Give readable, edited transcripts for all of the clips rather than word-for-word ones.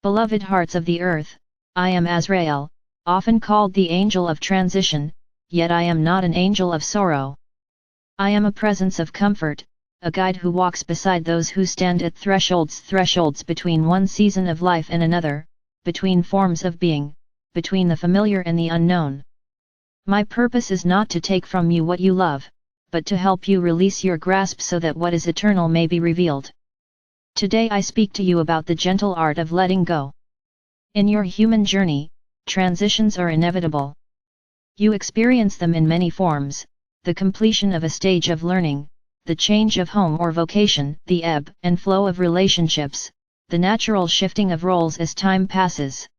Beloved hearts of the earth, I am Azrael, often called the angel of transition, yet I am not an angel of sorrow. I am a presence of comfort, a guide who walks beside those who stand at thresholds between one season of life and another, between forms of being, between the familiar and the unknown. My purpose is not to take from you what you love, but to help you release your grasp so that what is eternal may be revealed. Today I speak to you about the gentle art of letting go. In your human journey, transitions are inevitable. You experience them in many forms: the completion of a stage of learning, the change of home or vocation, the ebb and flow of relationships, the natural shifting of roles as time passes.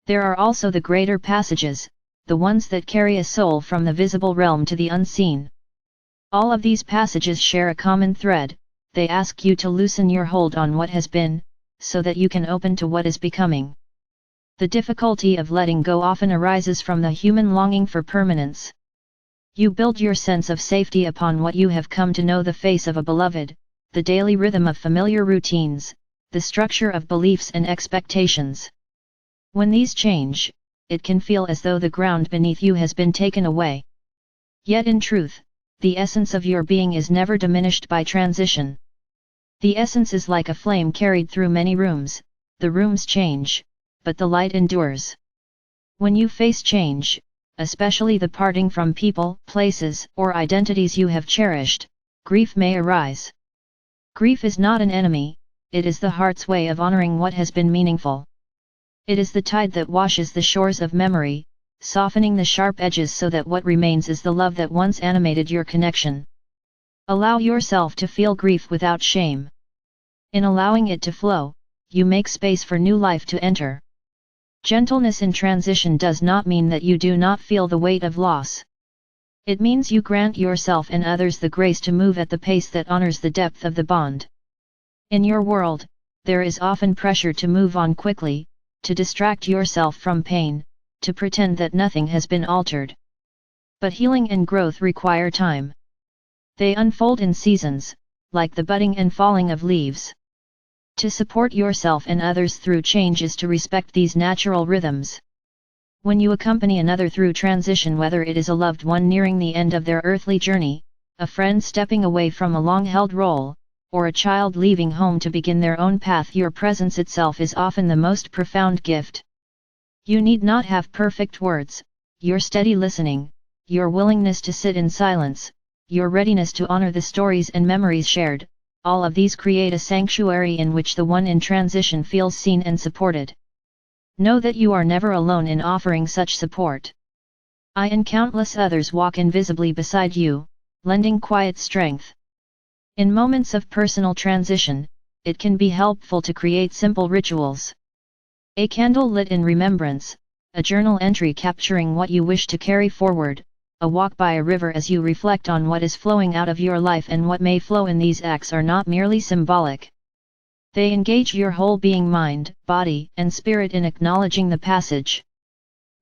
There are also the greater passages, the ones that carry a soul from the visible realm to the unseen. All of these passages share a common thread: they ask you to loosen your hold on what has been, so that you can open to what is becoming. The difficulty of letting go often arises from the human longing for permanence. You build your sense of safety upon what you have come to know: the face of a beloved, the daily rhythm of familiar routines, the structure of beliefs and expectations. When these change, it can feel as though the ground beneath you has been taken away. Yet in truth, the essence of your being is never diminished by transition. The essence is like a flame carried through many rooms. The rooms change, but the light endures. When you face change, especially the parting from people, places, or identities you have cherished, grief may arise. Grief is not an enemy, it is the heart's way of honoring what has been meaningful. It is the tide that washes the shores of memory, softening the sharp edges so that what remains is the love that once animated your connection. Allow yourself to feel grief without shame. In allowing it to flow, you make space for new life to enter. Gentleness in transition does not mean that you do not feel the weight of loss. It means you grant yourself and others the grace to move at the pace that honors the depth of the bond. In your world, there is often pressure to move on quickly, to distract yourself from pain, to pretend that nothing has been altered. But healing and growth require time. They unfold in seasons, like the budding and falling of leaves. To support yourself and others through change is to respect these natural rhythms. When you accompany another through transition, whether it is a loved one nearing the end of their earthly journey, a friend stepping away from a long-held role, or a child leaving home to begin their own path, your presence itself is often the most profound gift. You need not have perfect words: your steady listening, your willingness to sit in silence, your readiness to honor the stories and memories shared, all of these create a sanctuary in which the one in transition feels seen and supported. Know that you are never alone in offering such support. I and countless others walk invisibly beside you, lending quiet strength. In moments of personal transition, it can be helpful to create simple rituals. A candle lit in remembrance, a journal entry capturing what you wish to carry forward, a walk by a river as you reflect on what is flowing out of your life and what may flow in. These acts are not merely symbolic. They engage your whole being, mind, body, and spirit in acknowledging the passage.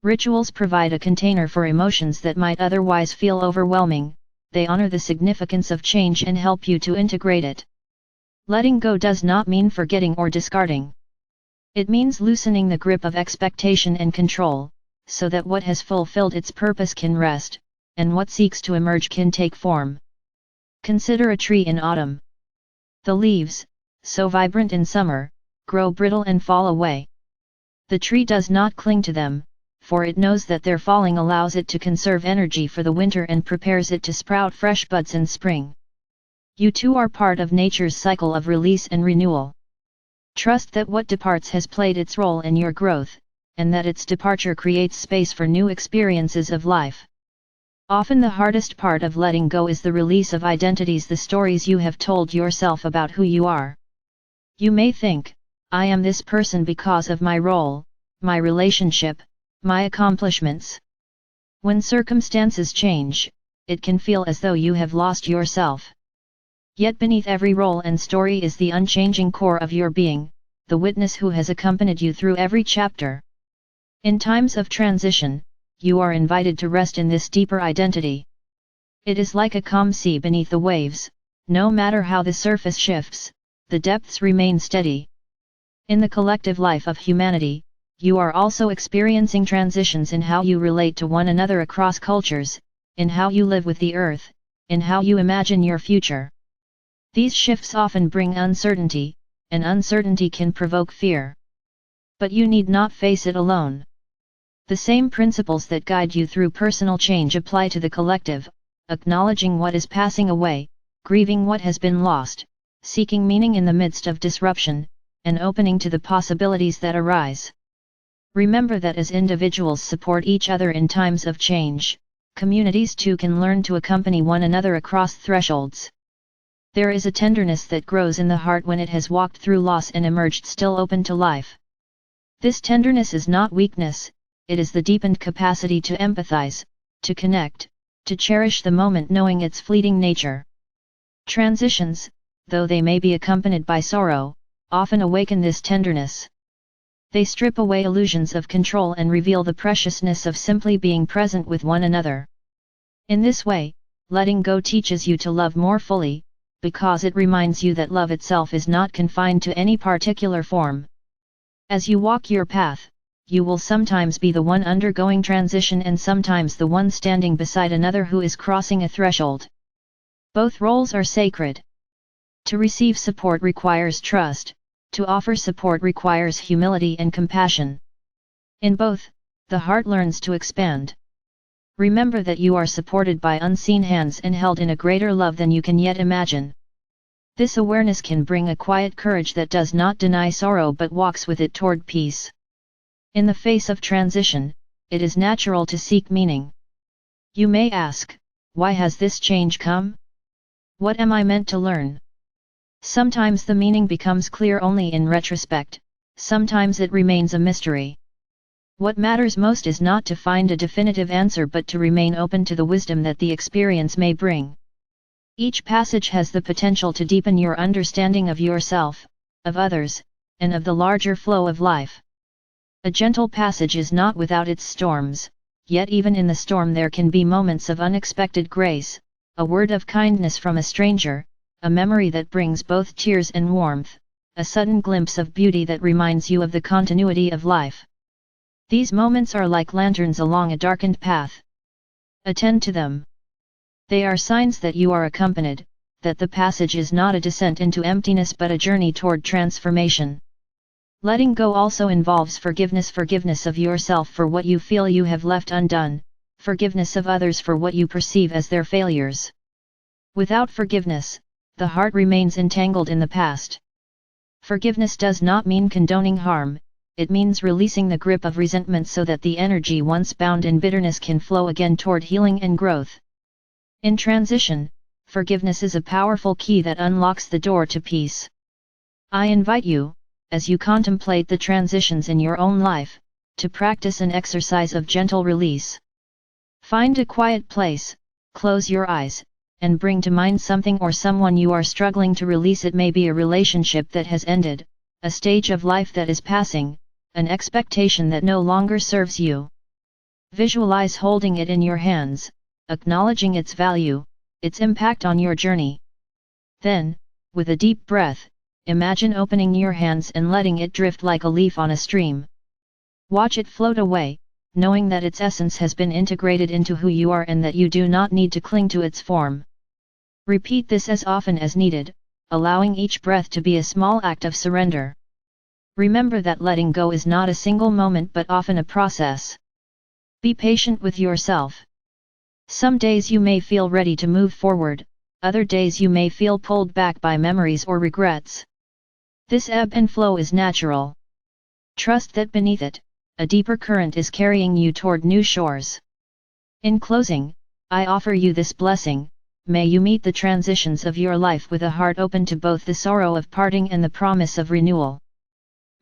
Rituals provide a container for emotions that might otherwise feel overwhelming. They honor the significance of change and help you to integrate it. Letting go does not mean forgetting or discarding. It means loosening the grip of expectation and control, so that what has fulfilled its purpose can rest, and what seeks to emerge can take form. Consider a tree in autumn. The leaves, so vibrant in summer, grow brittle and fall away. The tree does not cling to them, for it knows that their falling allows it to conserve energy for the winter and prepares it to sprout fresh buds in spring. You too are part of nature's cycle of release and renewal. Trust that what departs has played its role in your growth, and that its departure creates space for new experiences of life. Often the hardest part of letting go is the release of identities, the stories you have told yourself about who you are. You may think, I am this person because of my role, my relationship, my accomplishments. When circumstances change, it can feel as though you have lost yourself. Yet beneath every role and story is the unchanging core of your being, the witness who has accompanied you through every chapter. In times of transition, you are invited to rest in this deeper identity. It is like a calm sea beneath the waves: no matter how the surface shifts, the depths remain steady. In the collective life of humanity, you are also experiencing transitions in how you relate to one another across cultures, in how you live with the earth, in how you imagine your future. These shifts often bring uncertainty, and uncertainty can provoke fear. But you need not face it alone. The same principles that guide you through personal change apply to the collective, acknowledging what is passing away, grieving what has been lost, seeking meaning in the midst of disruption, and opening to the possibilities that arise. Remember that as individuals support each other in times of change, communities too can learn to accompany one another across thresholds. There is a tenderness that grows in the heart when it has walked through loss and emerged still open to life. This tenderness is not weakness, it is the deepened capacity to empathize, to connect, to cherish the moment knowing its fleeting nature. Transitions, though they may be accompanied by sorrow, often awaken this tenderness. They strip away illusions of control and reveal the preciousness of simply being present with one another. In this way, letting go teaches you to love more fully, because it reminds you that love itself is not confined to any particular form. As you walk your path, you will sometimes be the one undergoing transition and sometimes the one standing beside another who is crossing a threshold. Both roles are sacred. To receive support requires trust, to offer support requires humility and compassion. In both, the heart learns to expand. Remember that you are supported by unseen hands and held in a greater love than you can yet imagine. This awareness can bring a quiet courage that does not deny sorrow but walks with it toward peace. In the face of transition, it is natural to seek meaning. You may ask, why has this change come? What am I meant to learn? Sometimes the meaning becomes clear only in retrospect, sometimes it remains a mystery. What matters most is not to find a definitive answer but to remain open to the wisdom that the experience may bring. Each passage has the potential to deepen your understanding of yourself, of others, and of the larger flow of life. A gentle passage is not without its storms, yet even in the storm there can be moments of unexpected grace, a word of kindness from a stranger, a memory that brings both tears and warmth, a sudden glimpse of beauty that reminds you of the continuity of life. These moments are like lanterns along a darkened path. Attend to them. They are signs that you are accompanied, that the passage is not a descent into emptiness but a journey toward transformation. Letting go also involves forgiveness of yourself for what you feel you have left undone, forgiveness of others for what you perceive as their failures. Without forgiveness, the heart remains entangled in the past. Forgiveness does not mean condoning harm, it means releasing the grip of resentment so that the energy once bound in bitterness can flow again toward healing and growth. In transition, forgiveness is a powerful key that unlocks the door to peace. I invite you, as you contemplate the transitions in your own life, to practice an exercise of gentle release. Find a quiet place, close your eyes, and bring to mind something or someone you are struggling to release. It may be a relationship that has ended, a stage of life that is passing, an expectation that no longer serves you. Visualize holding it in your hands, acknowledging its value, its impact on your journey. Then, with a deep breath, imagine opening your hands and letting it drift like a leaf on a stream. Watch it float away, knowing that its essence has been integrated into who you are and that you do not need to cling to its form. Repeat this as often as needed, allowing each breath to be a small act of surrender. Remember that letting go is not a single moment but often a process. Be patient with yourself. Some days you may feel ready to move forward, other days you may feel pulled back by memories or regrets. This ebb and flow is natural. Trust that beneath it, a deeper current is carrying you toward new shores. In closing, I offer you this blessing. May you meet the transitions of your life with a heart open to both the sorrow of parting and the promise of renewal.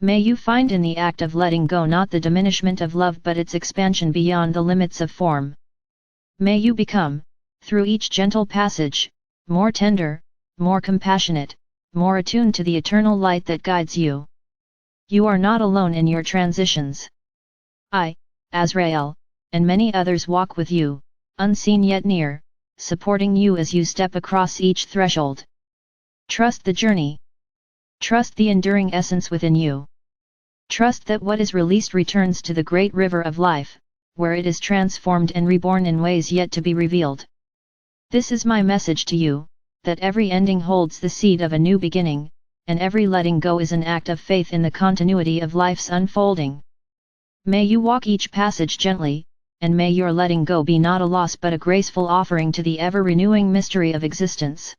May you find in the act of letting go not the diminishment of love but its expansion beyond the limits of form. May you become, through each gentle passage, more tender, more compassionate, more attuned to the eternal light that guides you. You are not alone in your transitions. I, Azrael, and many others walk with you, unseen yet near, supporting you as you step across each threshold. Trust the journey. Trust the enduring essence within you. Trust that what is released returns to the great river of life, where it is transformed and reborn in ways yet to be revealed. This is my message to you, that every ending holds the seed of a new beginning, and every letting go is an act of faith in the continuity of life's unfolding. May you walk each passage gently, and may your letting go be not a loss but a graceful offering to the ever-renewing mystery of existence.